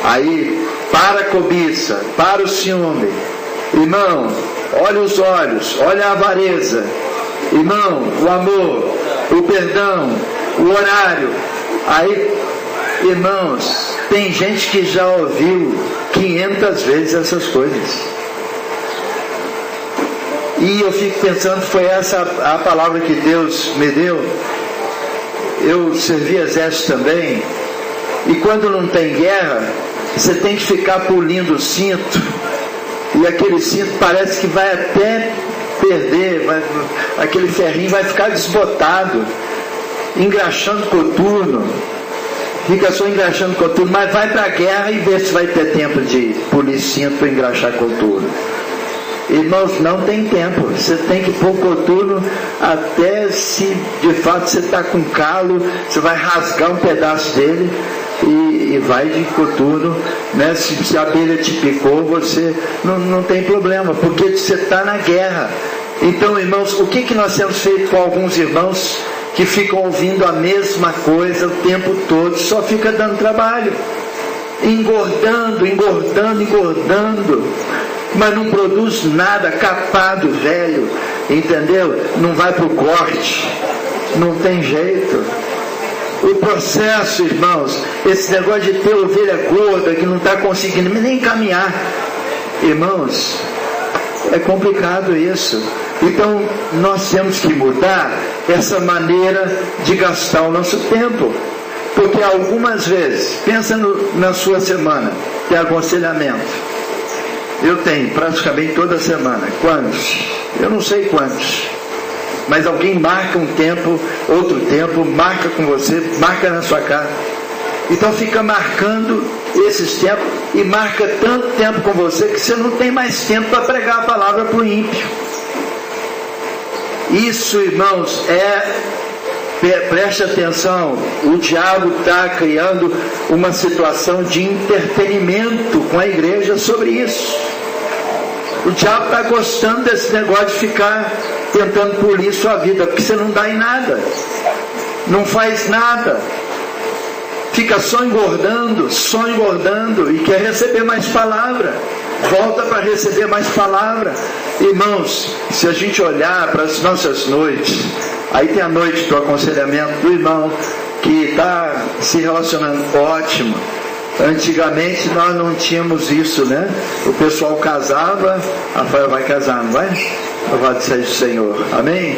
aí para a cobiça, para o ciúme. Irmão, olha os olhos, olha a avareza. Irmão, o amor, o perdão, o horário. Aí, irmãos, tem gente que já ouviu 500 vezes essas coisas. E eu fico pensando, foi essa a palavra que Deus me deu. Eu servi exército também. E quando não tem guerra, você tem que ficar pulindo o cinto. E aquele cinto parece que vai até perder, aquele ferrinho vai ficar desbotado, engraxando coturno, fica só engraxando coturno, mas vai para a guerra e vê se vai ter tempo de polir cinto e engraxar coturno. Irmãos, não tem tempo, você tem que pôr coturno até se de fato você está com calo, você vai rasgar um pedaço dele e vai de coturno, né? Se a abelha te picou, você não tem problema, porque você está na guerra. Então, irmãos, o que nós temos feito com alguns irmãos que ficam ouvindo a mesma coisa o tempo todo, só fica dando trabalho, engordando, mas não produz nada, capado, velho, entendeu? Não vai para o corte, não tem jeito. O processo, irmãos, esse negócio de ter ovelha gorda que não está conseguindo nem caminhar, irmãos, é complicado isso. Então nós temos que mudar essa maneira de gastar o nosso tempo, porque algumas vezes, pensa na sua semana, tem aconselhamento. Eu tenho praticamente toda semana. Quantos? Eu não sei quantos. Mas alguém marca um tempo, outro tempo, marca com você, marca na sua casa. Então fica marcando esses tempos e marca tanto tempo com você que você não tem mais tempo para pregar a palavra para o ímpio. Isso, irmãos, é Preste atenção, o diabo está criando uma situação de entretenimento com a igreja sobre isso. O diabo está gostando desse negócio de ficar tentando polir sua vida, porque você não dá em nada, não faz nada, fica só engordando e quer receber mais palavra. Volta para receber mais palavra. Irmãos, se a gente olhar para as nossas noites, aí tem a noite do aconselhamento do irmão que está se relacionando, ótimo. Antigamente nós não tínhamos isso, né? O pessoal casava, Rafael vai casar, não vai? Louvado seja o Senhor, amém?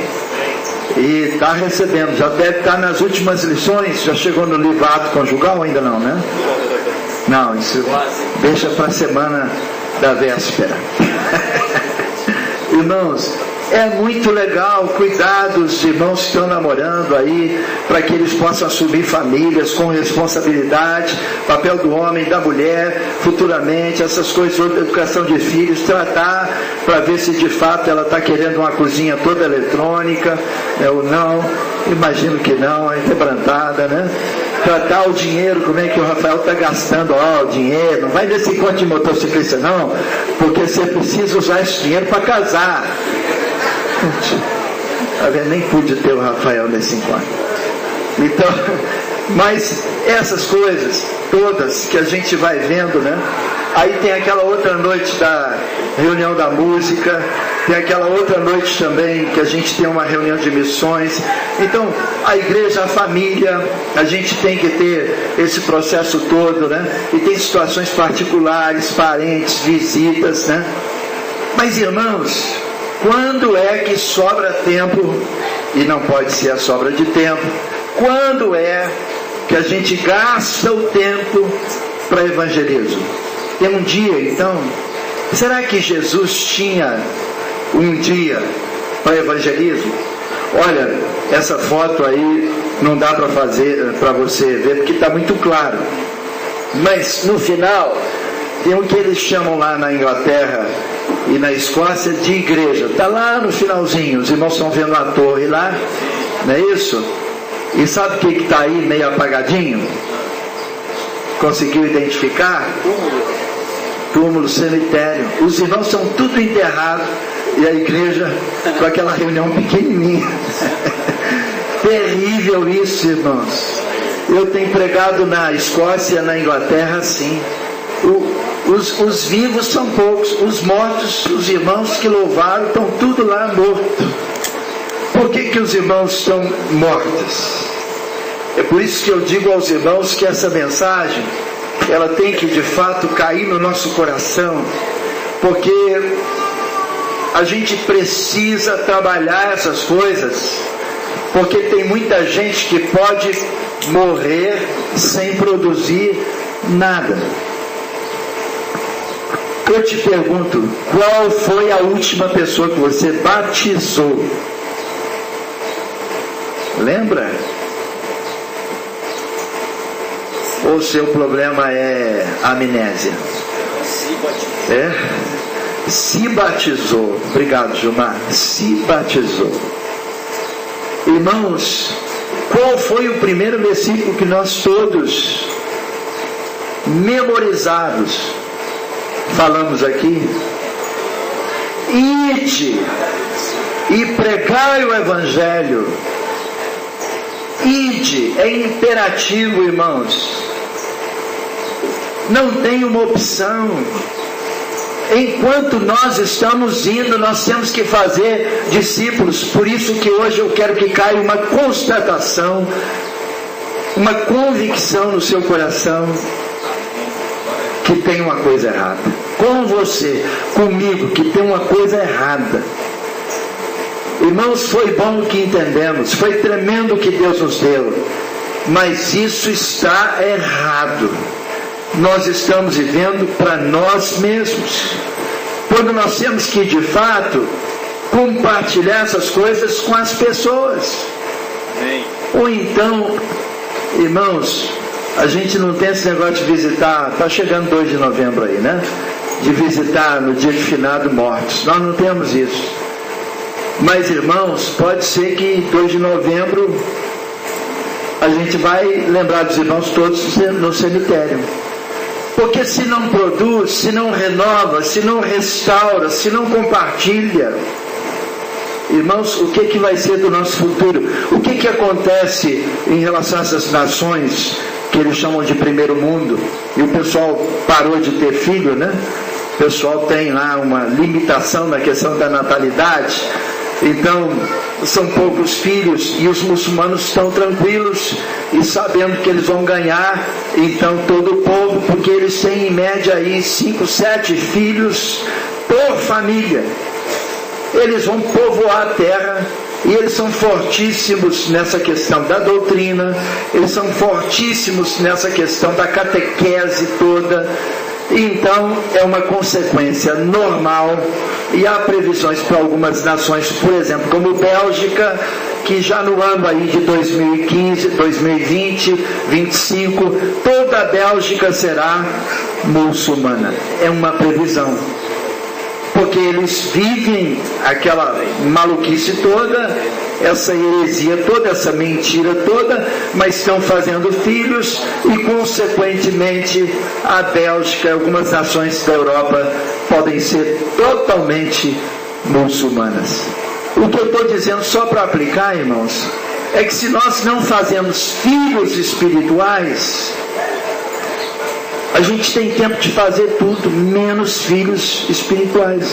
E está recebendo, já deve estar nas últimas lições, já chegou no livado conjugal, ainda não, né? Não, isso deixa para a semana da véspera. Irmãos, é muito legal cuidar dos irmãos que estão namorando aí, para que eles possam assumir famílias com responsabilidade, papel do homem, da mulher, futuramente, essas coisas, educação de filhos, tratar para ver se de fato ela está querendo uma cozinha toda eletrônica, ou não, imagino que não, é quebrantada, né? Tratar o dinheiro, como é que o Rafael está gastando o dinheiro, não vai nesse encontro de motociclista não, porque você precisa usar esse dinheiro para casar. Eu nem pude ter o Rafael nesse encontro. Então, mas essas coisas todas que a gente vai vendo, né? Aí tem aquela outra noite da reunião da música, tem aquela outra noite também que a gente tem uma reunião de missões. Então, a igreja, a família, a gente tem que ter esse processo todo, né? E tem situações particulares, parentes, visitas, né? Mas, irmãos, quando é que sobra tempo, e não pode ser a sobra de tempo, quando é que a gente gasta o tempo para evangelismo? Tem um dia, então? Será que Jesus tinha um dia para evangelismo? Olha, essa foto aí não dá para fazer, para você ver, porque está muito claro. Mas no final, tem o que eles chamam lá na Inglaterra e na Escócia de igreja. Está lá no finalzinho, os irmãos estão vendo a torre lá, não é isso? E sabe o que está aí meio apagadinho? Conseguiu identificar? Túmulo, cemitério. Os irmãos são tudo enterrados e a igreja com aquela reunião pequenininha. Terrível isso, irmãos. Eu tenho pregado na Escócia, na Inglaterra, assim. Os vivos são poucos, os mortos, os irmãos que louvaram, estão tudo lá mortos. Por que os irmãos estão mortos? É por isso que eu digo aos irmãos que essa mensagem, ela tem que de fato cair no nosso coração, porque a gente precisa trabalhar essas coisas, porque tem muita gente que pode morrer sem produzir nada. Eu te pergunto, qual foi a última pessoa que você batizou? Lembra? Ou o seu problema é amnésia? Se batizou. Obrigado, Gilmar. Se batizou. Irmãos, qual foi o primeiro versículo que nós todos, memorizados, falamos aqui? Ide e pregai o Evangelho. Ide é imperativo, irmãos. Não tem uma opção. Enquanto nós estamos indo, nós temos que fazer discípulos. Por isso que hoje eu quero que caia uma constatação, uma convicção no seu coração, que tem uma coisa errada. Com você, comigo, que tem uma coisa errada. Irmãos, foi bom o que entendemos, foi tremendo o que Deus nos deu, mas isso está errado. Nós estamos vivendo para nós mesmos, quando nós temos que de fato compartilhar essas coisas com as pessoas. Amém. Ou então, irmãos, a gente não tem esse negócio de visitar, está chegando 2 de novembro aí, né? De visitar no dia de finado mortos. Nós não temos isso. Mas, irmãos, pode ser que 2 de novembro a gente vai lembrar dos irmãos todos no cemitério. Porque se não produz, se não renova, se não restaura, se não compartilha, irmãos, o que vai ser do nosso futuro? O que acontece em relação a essas nações que eles chamam de primeiro mundo? E o pessoal parou de ter filho, né? O pessoal tem lá uma limitação na questão da natalidade. Então, são poucos filhos e os muçulmanos estão tranquilos e sabendo que eles vão ganhar, então todo o povo, porque eles têm em média aí 5, 7 filhos por família. Eles vão povoar a terra e eles são fortíssimos nessa questão da doutrina, eles são fortíssimos nessa questão da catequese toda. Então é uma consequência normal, e há previsões para algumas nações, por exemplo, como Bélgica, que já no ano aí de 2015, 2020, 2025, toda a Bélgica será muçulmana. É uma previsão, porque eles vivem aquela maluquice toda, essa heresia toda, essa mentira toda, mas estão fazendo filhos e, consequentemente, a Bélgica e algumas nações da Europa podem ser totalmente muçulmanas. O que eu estou dizendo, só para aplicar, irmãos, é que se nós não fazemos filhos espirituais, a gente tem tempo de fazer tudo, menos filhos espirituais.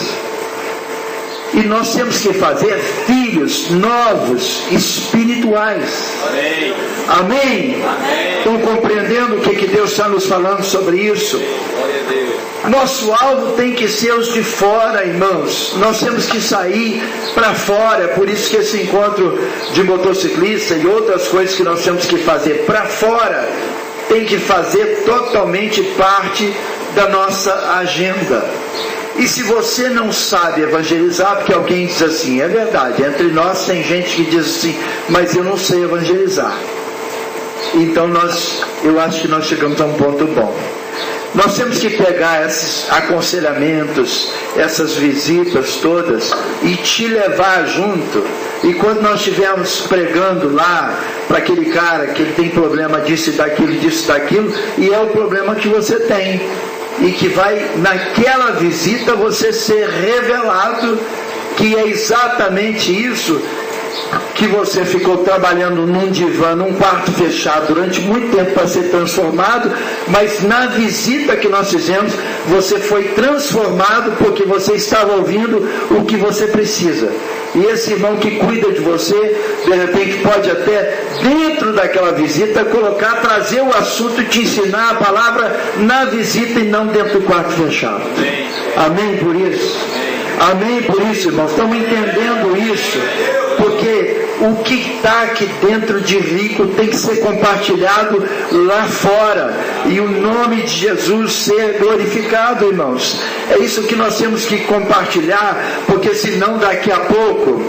E nós temos que fazer filhos novos, espirituais. Amém? Amém? Amém. Estão compreendendo o que Deus está nos falando sobre isso? Nosso alvo tem que ser os de fora, irmãos. Nós temos que sair para fora. Por isso que esse encontro de motociclista e outras coisas que nós temos que fazer para fora tem que fazer totalmente parte da nossa agenda. E se você não sabe evangelizar, porque alguém diz assim, é verdade, entre nós tem gente que diz assim, mas eu não sei evangelizar. Então eu acho que nós chegamos a um ponto bom. Nós temos que pegar esses aconselhamentos, essas visitas todas e te levar junto. E quando nós estivermos pregando lá para aquele cara que ele tem problema disso e daquilo, e é o problema que você tem. E que vai, naquela visita, você ser revelado que é exatamente isso que você ficou trabalhando num divã, num quarto fechado durante muito tempo para ser transformado, mas na visita que nós fizemos, você foi transformado porque você estava ouvindo o que você precisa. E esse irmão que cuida de você, de repente pode até, dentro daquela visita, trazer o assunto e te ensinar a palavra na visita e não dentro do quarto fechado. Amém por isso? Amém por isso, irmãos? Estamos entendendo isso? Porque o que está aqui dentro de rico tem que ser compartilhado lá fora, e o nome de Jesus ser glorificado, irmãos. É isso que nós temos que compartilhar, porque senão daqui a pouco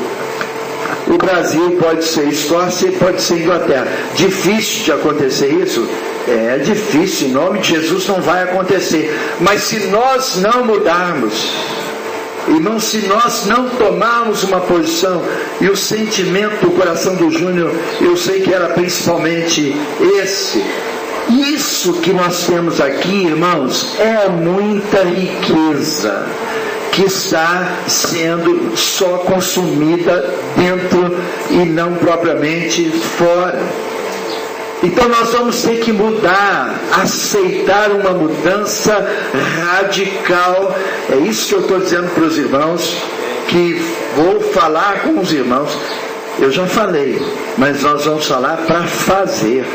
o Brasil pode ser Escócia e pode ser Inglaterra. Difícil de acontecer isso? É difícil, em nome de Jesus não vai acontecer. Mas se nós não mudarmos, irmãos, se nós não tomarmos uma posição, e o sentimento do coração do Júnior, eu sei que era principalmente isso que nós temos aqui, irmãos, é muita riqueza que está sendo só consumida dentro e não propriamente fora. Então nós vamos ter que mudar, aceitar uma mudança radical. É isso que eu estou dizendo para os irmãos, que vou falar com os irmãos. Eu já falei, mas nós vamos falar para fazer.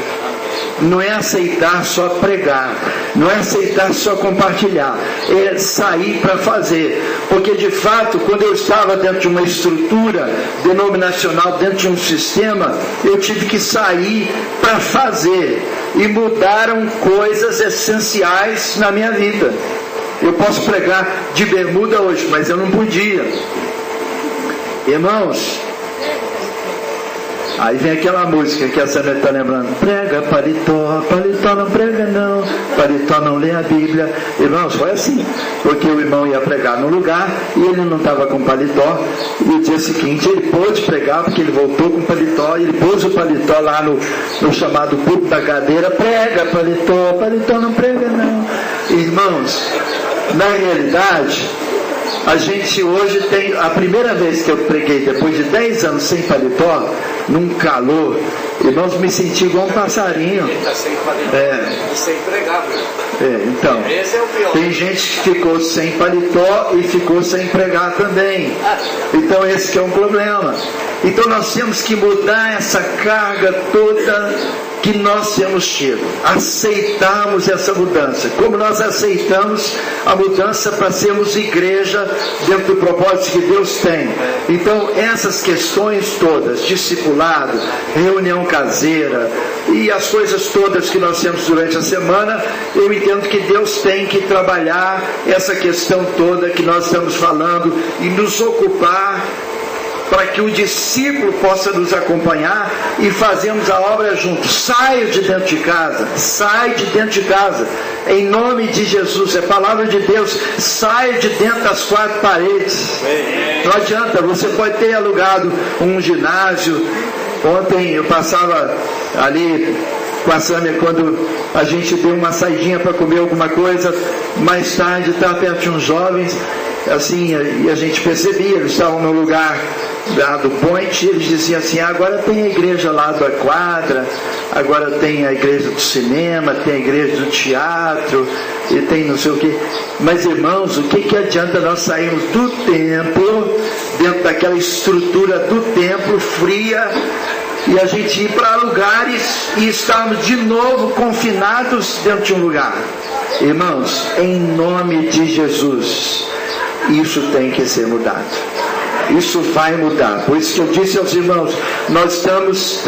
Não é aceitar só pregar, não é aceitar só compartilhar, é sair para fazer. Porque de fato, quando eu estava dentro de uma estrutura denominacional, dentro de um sistema, eu tive que sair para fazer, e mudaram coisas essenciais na minha vida. Eu posso pregar de bermuda hoje, mas eu não podia. Irmãos, Aí vem aquela música que a Sânia está lembrando: prega paletó, paletó não prega não, paletó não lê a Bíblia. Irmãos, foi assim, porque o irmão ia pregar no lugar e ele não estava com paletó, e no dia seguinte ele pôde pregar, porque ele voltou com paletó, e ele pôs o paletó lá no chamado púlpito da cadeira: prega paletó, paletó não prega não. Irmãos, na realidade, a gente hoje tem, a primeira vez que eu preguei depois de 10 anos sem paletó, num calor, irmãos, me senti igual um passarinho. Ele está sem paletó, sem pregar. Então, esse é o pior. Tem gente que ficou sem paletó e ficou sem pregar também. Então esse que é um problema. Então nós temos que mudar essa carga toda que nós temos tido. Aceitarmos essa mudança. Como nós aceitamos a mudança para sermos igreja dentro do propósito que Deus tem. Então essas questões todas, discipulado, reunião caseira e as coisas todas que nós temos durante a semana, eu entendo que Deus tem que trabalhar essa questão toda que nós estamos falando e nos ocupar para que o discípulo possa nos acompanhar e fazermos a obra juntos. Saia de dentro de casa, sai de dentro de casa, em nome de Jesus, é palavra de Deus. Saia de dentro das 4 paredes. Não adianta, você pode ter alugado um ginásio. Ontem eu passava ali com a Sâmia, quando a gente deu uma saidinha para comer alguma coisa, mais tarde estava perto de uns jovens, assim, e a gente percebia, eles estavam no lugar lá do Point, e eles diziam assim: agora tem a igreja lá da quadra, agora tem a igreja do cinema, tem a igreja do teatro, e tem não sei o que. Mas irmãos, o que adianta nós sairmos do templo, dentro daquela estrutura do templo fria, e a gente ir para lugares e estarmos de novo confinados dentro de um lugar? Irmãos, em nome de Jesus, isso tem que ser mudado. Isso vai mudar. Por isso que eu disse aos irmãos, nós estamos